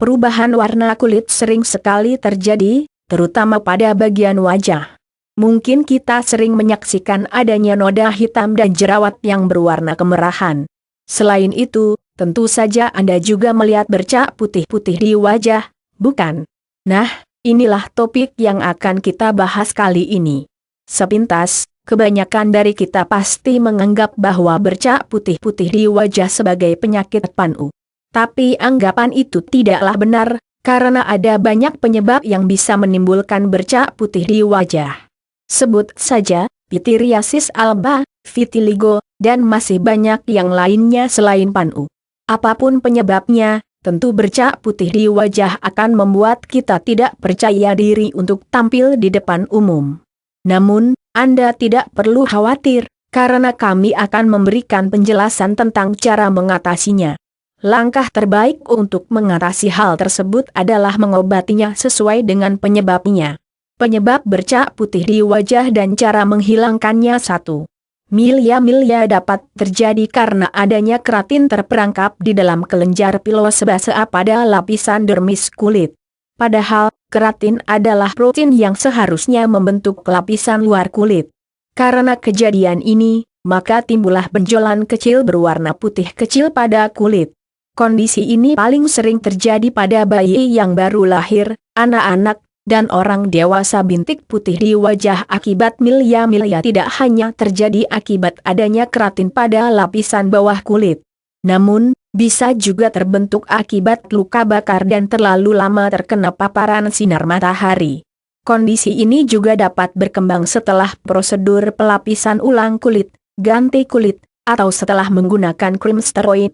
Perubahan warna kulit sering sekali terjadi, terutama pada bagian wajah. Mungkin kita sering menyaksikan adanya noda hitam dan jerawat yang berwarna kemerahan. Selain itu, tentu saja Anda juga melihat bercak putih-putih di wajah, bukan? Nah, inilah topik yang akan kita bahas kali ini. Sepintas, kebanyakan dari kita pasti menganggap bahwa bercak putih-putih di wajah sebagai penyakit PANU. Tapi anggapan itu tidaklah benar, karena ada banyak penyebab yang bisa menimbulkan bercak putih di wajah. Sebut saja, pityriasis alba, vitiligo, dan masih banyak yang lainnya selain PANU. Apapun penyebabnya, tentu bercak putih di wajah akan membuat kita tidak percaya diri untuk tampil di depan umum. Namun, Anda tidak perlu khawatir, karena kami akan memberikan penjelasan tentang cara mengatasinya. Langkah terbaik untuk mengatasi hal tersebut adalah mengobatinya sesuai dengan penyebabnya. Penyebab bercak putih di wajah dan cara menghilangkannya. 1. Milia dapat terjadi karena adanya keratin terperangkap di dalam kelenjar pilosebasea pada lapisan dermis kulit. Padahal, keratin adalah protein yang seharusnya membentuk lapisan luar kulit. Karena kejadian ini, maka timbullah benjolan kecil berwarna putih kecil pada kulit. Kondisi ini paling sering terjadi pada bayi yang baru lahir, anak-anak, dan orang dewasa. Bintik putih di wajah akibat milia tidak hanya terjadi akibat adanya keratin pada lapisan bawah kulit. Namun, bisa juga terbentuk akibat luka bakar dan terlalu lama terkena paparan sinar matahari. Kondisi ini juga dapat berkembang setelah prosedur pelapisan ulang kulit, ganti kulit, atau setelah menggunakan krim steroid.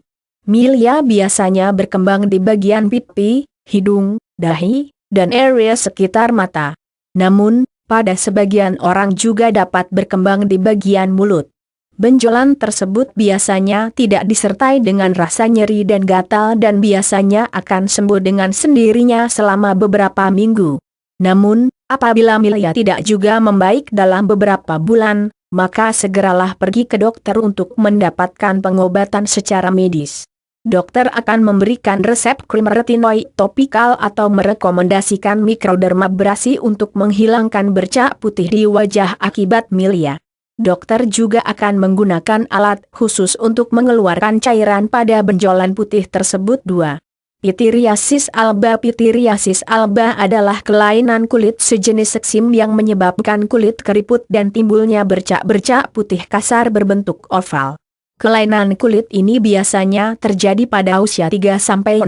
Milia biasanya berkembang di bagian pipi, hidung, dahi, dan area sekitar mata. Namun, pada sebagian orang juga dapat berkembang di bagian mulut. Benjolan tersebut biasanya tidak disertai dengan rasa nyeri dan gatal dan biasanya akan sembuh dengan sendirinya selama beberapa minggu. Namun, apabila milia tidak juga membaik dalam beberapa bulan, maka segeralah pergi ke dokter untuk mendapatkan pengobatan secara medis. Dokter akan memberikan resep krim retinoid topikal atau merekomendasikan mikrodermabrasi untuk menghilangkan bercak putih di wajah akibat milia. Dokter juga akan menggunakan alat khusus untuk mengeluarkan cairan pada benjolan putih tersebut. 2. Pityriasis alba adalah kelainan kulit sejenis eksim yang menyebabkan kulit keriput dan timbulnya bercak-bercak putih kasar berbentuk oval. Kelainan kulit ini biasanya terjadi pada usia 3-16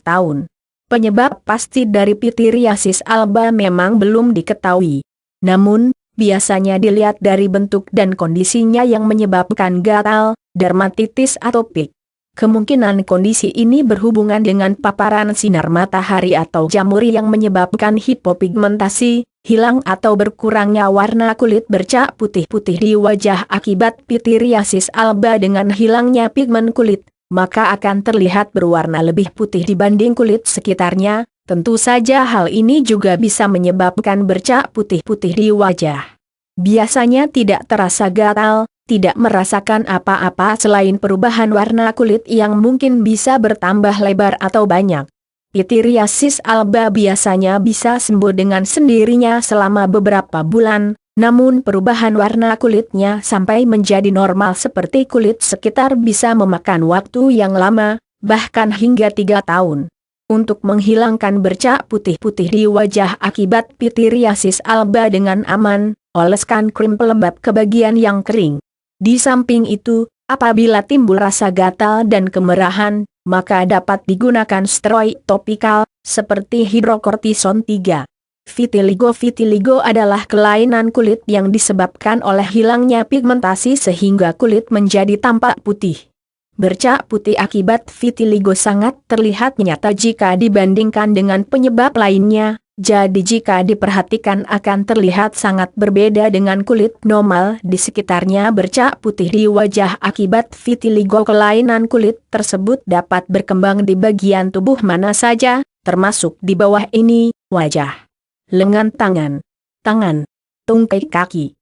tahun. Penyebab pasti dari pityriasis alba memang belum diketahui. Namun, biasanya dilihat dari bentuk dan kondisinya yang menyebabkan gatal, dermatitis atopik. Kemungkinan kondisi ini berhubungan dengan paparan sinar matahari atau jamuri yang menyebabkan hipopigmentasi, hilang atau berkurangnya warna kulit. Bercak putih-putih di wajah akibat pityriasis alba dengan hilangnya pigmen kulit, maka akan terlihat berwarna lebih putih dibanding kulit sekitarnya. Tentu saja hal ini juga bisa menyebabkan bercak putih-putih di wajah. Biasanya tidak terasa gatal, tidak merasakan apa-apa selain perubahan warna kulit yang mungkin bisa bertambah lebar atau banyak. Pityriasis alba biasanya bisa sembuh dengan sendirinya selama beberapa bulan, namun perubahan warna kulitnya sampai menjadi normal seperti kulit sekitar bisa memakan waktu yang lama, bahkan hingga 3 tahun. Untuk menghilangkan bercak putih-putih di wajah akibat pityriasis alba dengan aman, oleskan krim pelembab ke bagian yang kering. Di samping itu, apabila timbul rasa gatal dan kemerahan, maka dapat digunakan steroid topikal, seperti hidrokortison 3. Vitiligo adalah kelainan kulit yang disebabkan oleh hilangnya pigmentasi sehingga kulit menjadi tampak putih. Bercak putih akibat vitiligo sangat terlihat nyata jika dibandingkan dengan penyebab lainnya. Jadi jika diperhatikan akan terlihat sangat berbeda dengan kulit normal di sekitarnya. Bercak putih di wajah akibat vitiligo. Kelainan kulit tersebut dapat berkembang di bagian tubuh mana saja, termasuk di bawah ini, wajah, lengan tangan, tungkai kaki,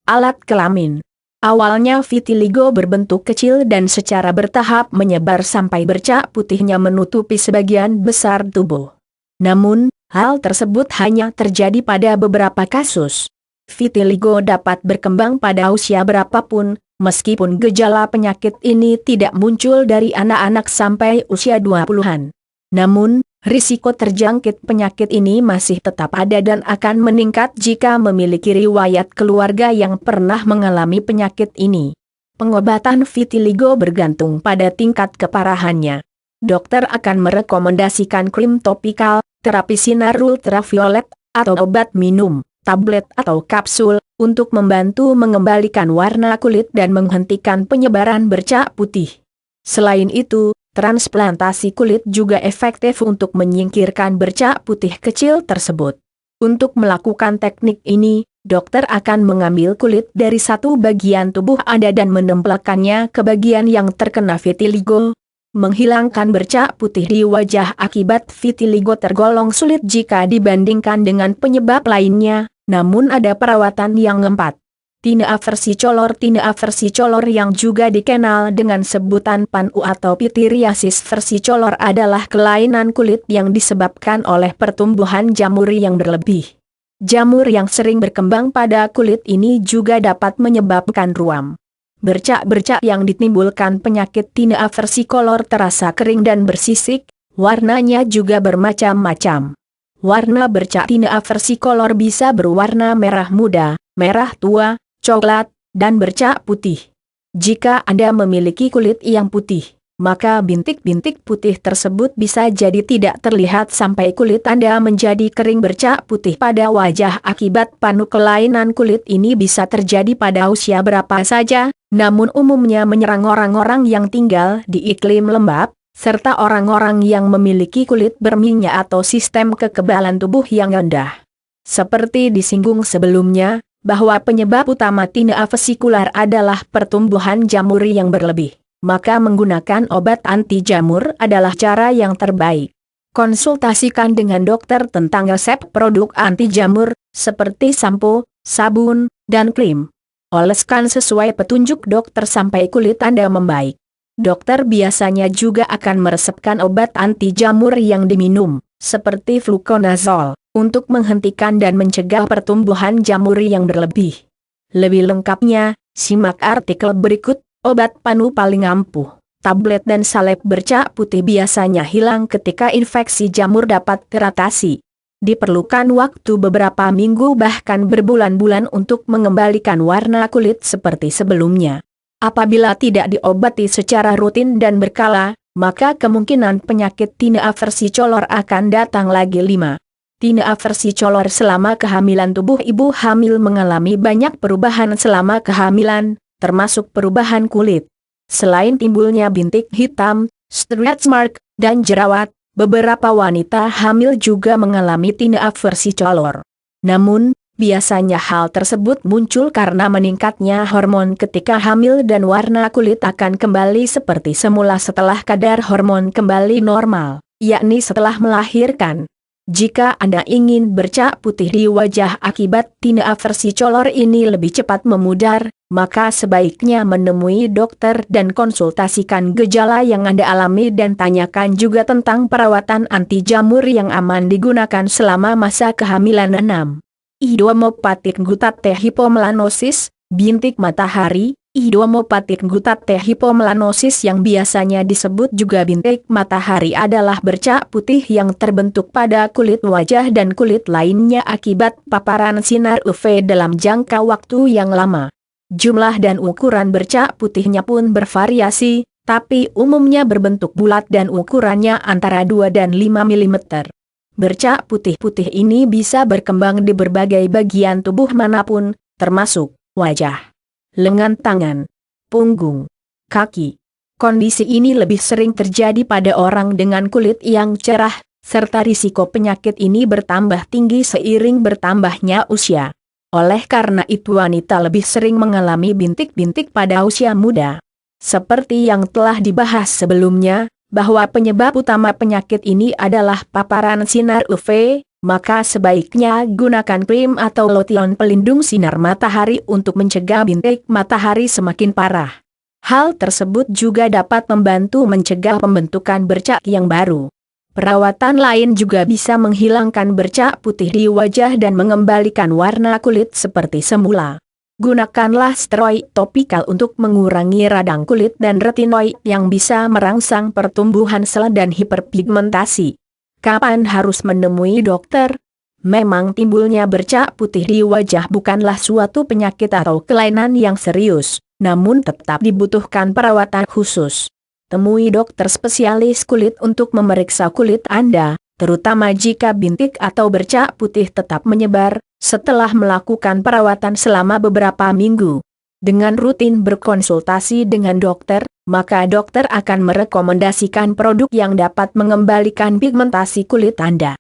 alat kelamin, Awalnya vitiligo berbentuk kecil dan secara bertahap menyebar sampai bercak putihnya menutupi sebagian besar tubuh. Namun, hal tersebut hanya terjadi pada beberapa kasus. Vitiligo dapat berkembang pada usia berapapun, meskipun gejala penyakit ini tidak muncul dari anak-anak sampai usia 20-an. Namun, risiko terjangkit penyakit ini masih tetap ada dan akan meningkat jika memiliki riwayat keluarga yang pernah mengalami penyakit ini. Pengobatan vitiligo bergantung pada tingkat keparahannya. Dokter akan merekomendasikan krim topikal, terapi sinar ultraviolet, atau obat minum, tablet atau kapsul, untuk membantu mengembalikan warna kulit dan menghentikan penyebaran bercak putih. Selain itu, transplantasi kulit juga efektif untuk menyingkirkan bercak putih kecil tersebut. Untuk melakukan teknik ini, dokter akan mengambil kulit dari satu bagian tubuh Anda dan menempelkannya ke bagian yang terkena vitiligo. Menghilangkan bercak putih di wajah akibat vitiligo tergolong sulit jika dibandingkan dengan penyebab lainnya, namun ada perawatan yang ngepat. Tinea versicolor yang juga dikenal dengan sebutan PANU atau pityriasis versicolor adalah kelainan kulit yang disebabkan oleh pertumbuhan jamur yang berlebih. Jamur yang sering berkembang pada kulit ini juga dapat menyebabkan ruam. Bercak-bercak yang ditimbulkan penyakit tinea versicolor terasa kering dan bersisik, warnanya juga bermacam-macam. Warna bercak tinea versicolor bisa berwarna merah muda, merah tua, coklat, dan bercak putih. Jika Anda memiliki kulit yang putih, maka bintik-bintik putih tersebut bisa jadi tidak terlihat sampai kulit Anda menjadi kering bercak putih pada wajah akibat PANU. Kelainan kulit ini bisa terjadi pada usia berapa saja, namun umumnya menyerang orang-orang yang tinggal di iklim lembab, serta orang-orang yang memiliki kulit berminyak atau sistem kekebalan tubuh yang rendah. Seperti disinggung sebelumnya, bahwa penyebab utama tinea vesikular adalah pertumbuhan jamur yang berlebih, maka menggunakan obat anti jamur adalah cara yang terbaik. Konsultasikan dengan dokter tentang resep produk anti jamur, seperti sampo, sabun, dan krim. Oleskan sesuai petunjuk dokter sampai kulit Anda membaik. Dokter biasanya juga akan meresepkan obat anti jamur yang diminum, seperti fluconazole, untuk menghentikan dan mencegah pertumbuhan jamur yang berlebih. Lebih lengkapnya, simak artikel berikut. Obat PANU paling ampuh. Tablet dan salep bercak putih biasanya hilang ketika infeksi jamur dapat teratasi. Diperlukan waktu beberapa minggu bahkan berbulan-bulan untuk mengembalikan warna kulit seperti sebelumnya. Apabila tidak diobati secara rutin dan berkala, maka kemungkinan penyakit tinea versicolor akan datang lagi. 5. Tinea versicolor selama kehamilan. Tubuh ibu hamil mengalami banyak perubahan selama kehamilan, termasuk perubahan kulit. Selain timbulnya bintik hitam, stretch mark, dan jerawat, beberapa wanita hamil juga mengalami tinea versicolor. Namun, biasanya hal tersebut muncul karena meningkatnya hormon ketika hamil dan warna kulit akan kembali seperti semula setelah kadar hormon kembali normal, yakni setelah melahirkan. Jika Anda ingin bercak putih di wajah akibat tinea versicolor ini lebih cepat memudar, maka sebaiknya menemui dokter dan konsultasikan gejala yang Anda alami dan tanyakan juga tentang perawatan anti jamur yang aman digunakan selama masa kehamilan. 6. Idiopathic guttate hypomelanosis, bintik matahari. Idiopathic guttate hypomelanosis yang biasanya disebut juga bintik matahari adalah bercak putih yang terbentuk pada kulit wajah dan kulit lainnya akibat paparan sinar UV dalam jangka waktu yang lama. Jumlah dan ukuran bercak putihnya pun bervariasi, tapi umumnya berbentuk bulat dan ukurannya antara 2 dan 5 mm. Bercak putih-putih ini bisa berkembang di berbagai bagian tubuh manapun, termasuk wajah, lengan tangan, punggung, kaki. Kondisi ini lebih sering terjadi pada orang dengan kulit yang cerah, serta risiko penyakit ini bertambah tinggi seiring bertambahnya usia. Oleh karena itu wanita lebih sering mengalami bintik-bintik pada usia muda. Seperti yang telah dibahas sebelumnya, bahwa penyebab utama penyakit ini adalah paparan sinar UV, maka sebaiknya gunakan krim atau lotion pelindung sinar matahari untuk mencegah bintik matahari semakin parah. Hal tersebut juga dapat membantu mencegah pembentukan bercak yang baru. Perawatan lain juga bisa menghilangkan bercak putih di wajah dan mengembalikan warna kulit seperti semula. Gunakanlah steroid topikal untuk mengurangi radang kulit dan retinoid yang bisa merangsang pertumbuhan sel dan hiperpigmentasi. Kapan harus menemui dokter? Memang timbulnya bercak putih di wajah bukanlah suatu penyakit atau kelainan yang serius, namun tetap dibutuhkan perawatan khusus. Temui dokter spesialis kulit untuk memeriksa kulit Anda, terutama jika bintik atau bercak putih tetap menyebar, setelah melakukan perawatan selama beberapa minggu. Dengan rutin berkonsultasi dengan dokter, maka dokter akan merekomendasikan produk yang dapat mengembalikan pigmentasi kulit Anda.